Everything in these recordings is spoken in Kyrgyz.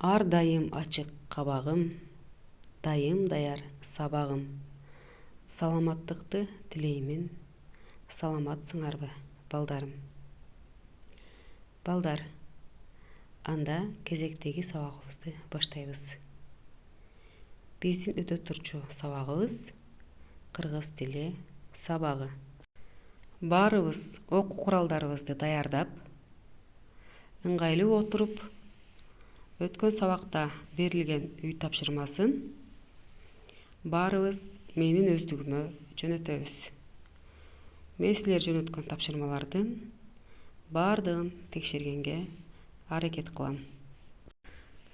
Ар дайым ачык кабагым, дайым даяр сабагым. Саламаттыкты тилеймин, саламатсыңарбы, балдарым. Балдар, анда кезектеги сабагыбызды баштайбыз. Биздин өтө турчу сабагыбыз кыргыз тили сабагы. Баарыбыз окуу куралдарыбызды даярдап, ыңгайлуу отуруп, өткөн сабакта берилген үй тапшырмасын баарыбыз менин өздүгүмө жөнөтөбүз. Мен силер жөнөткөн тапшырмалардын баардыгын текшергенге аракет кылам.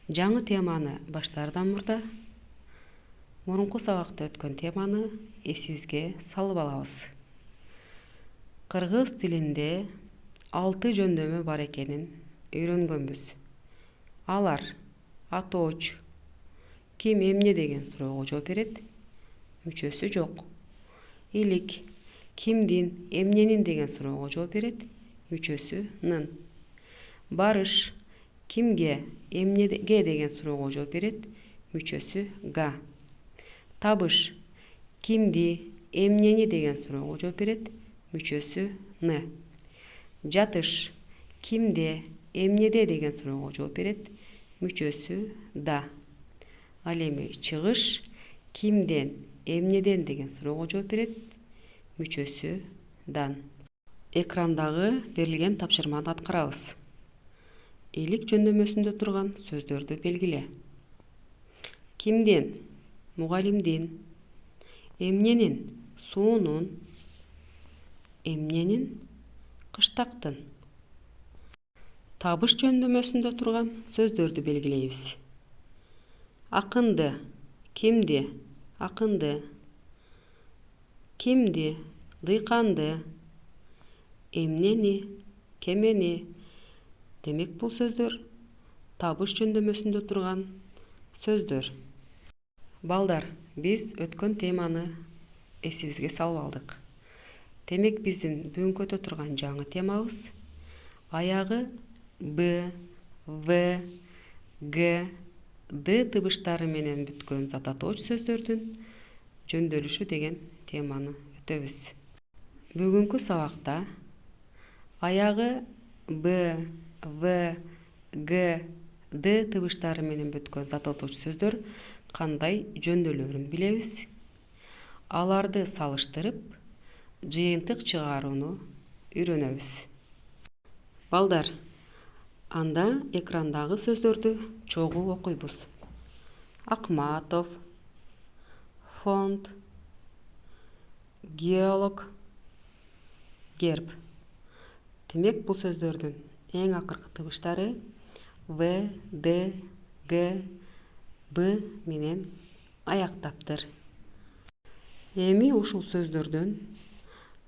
Жаңы теманы баштаардан мурда мурунку сабакта өткөн теманы эсибизге салып алабыз. Кыргыз тилинде 6 жөндөмө бар экенин үйрөнгөнбүз. Алар атооч, ким эмне деген суроого жооп берет, мүчөсү жок. Илик, кимдин, эмненин деген суроого жооп берет, мүчөсү нын. Барыш, кимге, эмнеге деген суроого жооп берет, мүчөсү га. Табыш, кимди, эмнени деген суроого жооп берет, мүчөсү ны. Жатыш, кимде, эмнеде деген суроого жооп берет, мүчөсү да. Ал эми чыгыш, кимден, эмнеден деген суроого жооп берет, мүчөсү дан. Экрандагы берилген тапшырманы аткарабыз. Илик жөндөмөсүндө турган сөздөрдү белгиле. Кимден, мугалимдин, эмненин, суунун, эмненин, кыштактын. Табыш жөндөмөсүндө турган сөздөрдү белгилейбиз. Акынды, кимди, акынды, кимди, дыйканды, эмнени, кемени. Демек бул сөздөр табыш жөндөмөсүндө турган сөздөр. Балдар, биз өткөн теманы эсибизге салып алдык. Демек биздин бүгүнкү өтө турган жаңы темабыз аягы Б, В, Г, Д тыбыштары менен бүткөн зататооч сөздөрдүн жөндөлүшү деген теманы өтөбүз. Бүгүнкү сабакта аягы Б, В, Г, Д тыбыштары менен бүткөн зататооч сөздөр кандай жөндөөлөрүн билебиз. Аларды салыштырып, жыйынтык чыгарууну үйрөнөбүз. Балдар, анда экрандагы сөздөрдү чогуу окуйбуз. Акматов, фонд, геолог, герб. Демек бул сөздөрдүн эң акыркы тыбыштары В, Д, Г, Б менен аяктаптыр. Эми ушул сөздөрдөн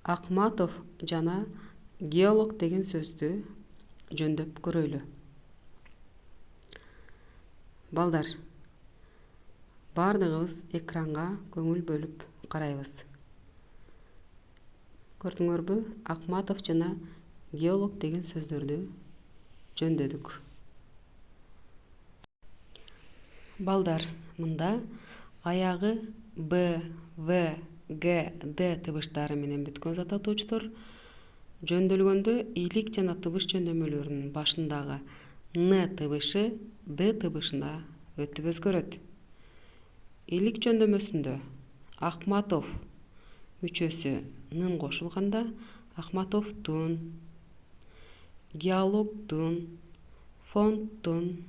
Акматов жана геолог деген сөздү жөндөп көрөлү. Балдар, бардыгыбыз экранга көңүл бөлүп карайбыз. Көрдүңөрбү? Акматов жана геолог деген сөздөрдү жөндөдүк. Балдар, мында аягы Б, В, Г, Д тыбыштары менен бүткөн зататоочтор жөндөлгөндө илик жана тыбыш жөндөмөлөрүнүн башындагы Н тыбышы Д тыбышына өтүп өзгөрөт. Илик жөндөмөсүндө Акматов мүчөсү нын кошулганда Акматовдун, геологдун, фонддун,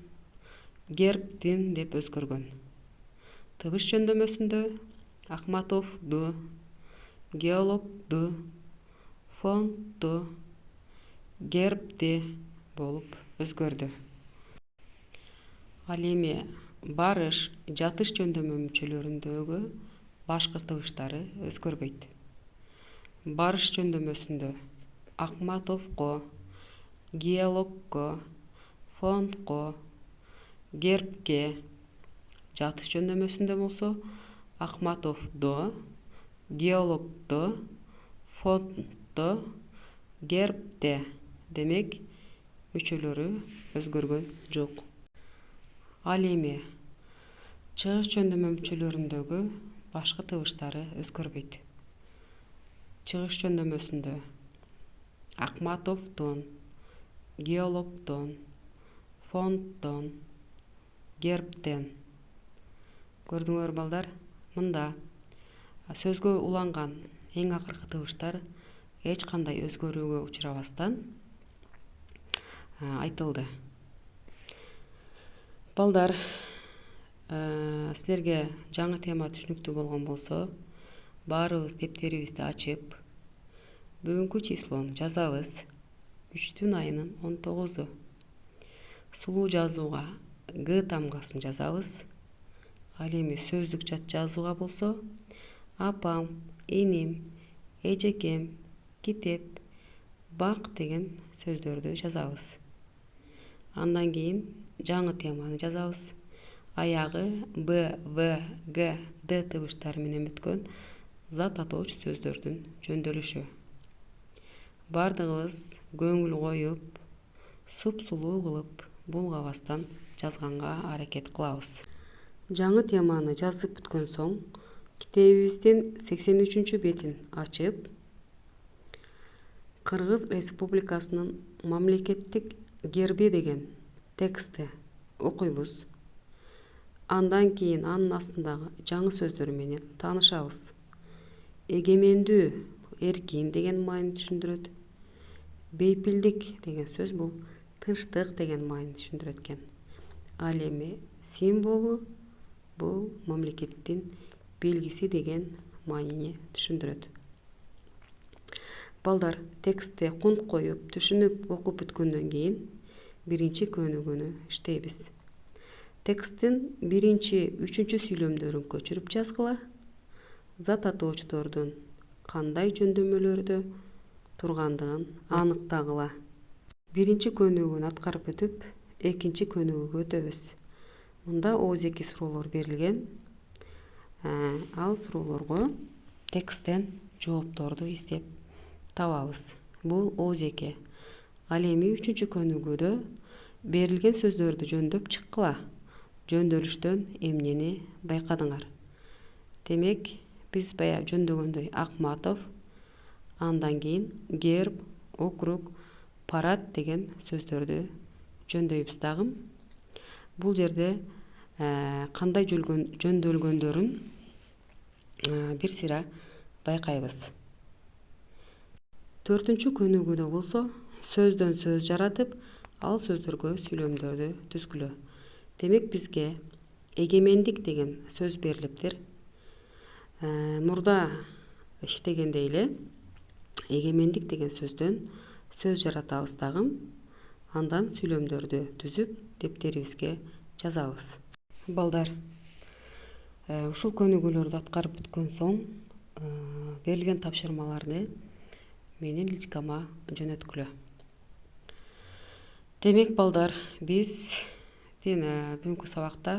гербдин деп өзгөргөн. Тыбыш жөндөмөсүндө Акматовду, геологду, фондду, гербди болуп өзгөрдү. Ал эми барыш, жатыш жөндөмө мүчөлөрүндөгү башкы тыбыштары өзгөрбөйт. Барыш жөндөмөсүндө Акматовго, геологго, фондго, гербге, жатыш жөндөмөсүндө болсо Акматовдо, геологдо, фонддо, гербде. Демек мүчөлөрү өзгөргөн жок. Ал эми чыгыш жөндөмө мүчөлөрүндөгү башкы тыбыштары өзгөрбөйт. Чыгыш жөндөмөсүндө Акматовдон, геологдон, фонддон, гербтен. Көрдүңөр балдар, мында сөзгө уланган эң акыркы тыбыштар эч кандай өзгөрүүгө учурабастан айтылды. Балдар, силерге жаңы тема түшүнүктүү болгон болсо, баарыбыз дептерибизди ачып, бүгүнкү числону жазабыз. 3 айынын 19-у. Сулуу жазууга Г тамгасын жазабыз. Ал эми сөздүк жат жазууга болсо, апам, эним, эжекем, китеп, бак деген сөздөрдү жазабыз. Андан кийин жаңы теманы жазабыз. Аягы Б, В, Г, Д тыбыштары менен бүткөн зат атоочу сөздөрдүн жөндөлүшү. Бардыгыбыз көңүл коюп, суп-сулуу кылып, булгабастан жазганга аракет кылабыз. Жаңы теманы жазып бүткөн соң, китебибиздин 83 бетин ачып, Кыргыз Республикасынын мамлекеттик герби деген текстти окуйбуз. Андан кийин анын астындагы жаңы сөздөр менен таанышабыз. Эгемендүү, эркин деген маани түшүндүрөт. Бейпилдик деген сөз бул тынчтык деген маани түшүндүрөт экен. Ал эми символу бул мамлекеттин белгиси деген маанини түшүндүрөт. Балдар, текстти кунт коюп, түшүнүп, окуп бүткөндөн кийин биринчи көнүгүүнү иштейбиз. Тексттин 1-3 сүйлөмдөрүн көчүрүп жазгыла, зат атоочулордун кандай жөндөмөлөрдө тургандыгын аныктагыла. Биринчи көнүгүүнү аткарып өтүп, экинчи көнүгүүгө өтөбүз. Мында ооздеги суроолор берилген. Ал суроолорго тексттен жоопторду издеп табабыз. Бул ооздеги. Ал эми 3 көнүгүүдө берилген сөздөрдү жөндөп чыккыла. Жөндөлүштөн эмнени байкадыңар? Демек, биз баягы жөндөгөндөй Акматов, андан кийин герб, округ, парад деген сөздөрдү жөндөйбүз дагы. Бул жерде кандай жөндөлгөндөрүн бир сыйра байкайбыз. 4 көнүгүүдө болсо, сөздөн сөз жаратып, ал сөздөргө сүйлөмдөрдү түзгүлө. Демек, бизге эгемендик деген сөз берилиптир. Мурда иштегендей эле эгемендик деген сөздөн сөз жаратабыз дагы. Андан сүйлөмдөрдү түзүп, дептерибизге жазабыз. Балдар, ушул көнүгүүлөрдү аткарып бүткөн соң, берилген тапшырмаларды менин личкама жөнөткүлө. Демек, балдар, биздин бүгүнкү сабакта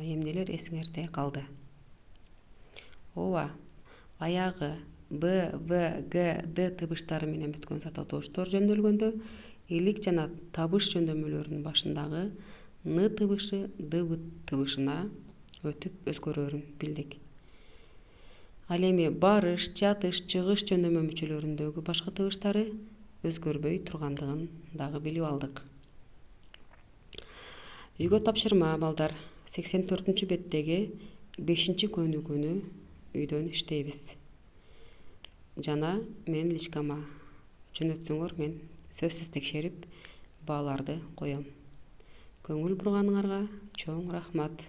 эмнелер эсиңерде калды? Ооба, аягы Б, В, Г, Д тыбыштары менен бүткөн зат атоочулор жөндөлгөндө, илик жана табыш жөндөмөлөрүнүн башындагы Н тыбышы Д тыбышына өтүп өзгөрөрүн билдик. Ал эми барыш, жатыш, чыгыш жөндөмө мүчөлөрүндөгү башкы тыбыштары өзгөрбөй тургандыгын дагы билип алдык. Үйгө тапшырма, балдар. 84 беттеги 5 көнүгүүнү үйдөн иштейбиз. Жана мен личкама жөнөтсөңөр, мен сөзсүз текшерип, бааларды коем. Көңүл бурганыңарга чоң рахмат.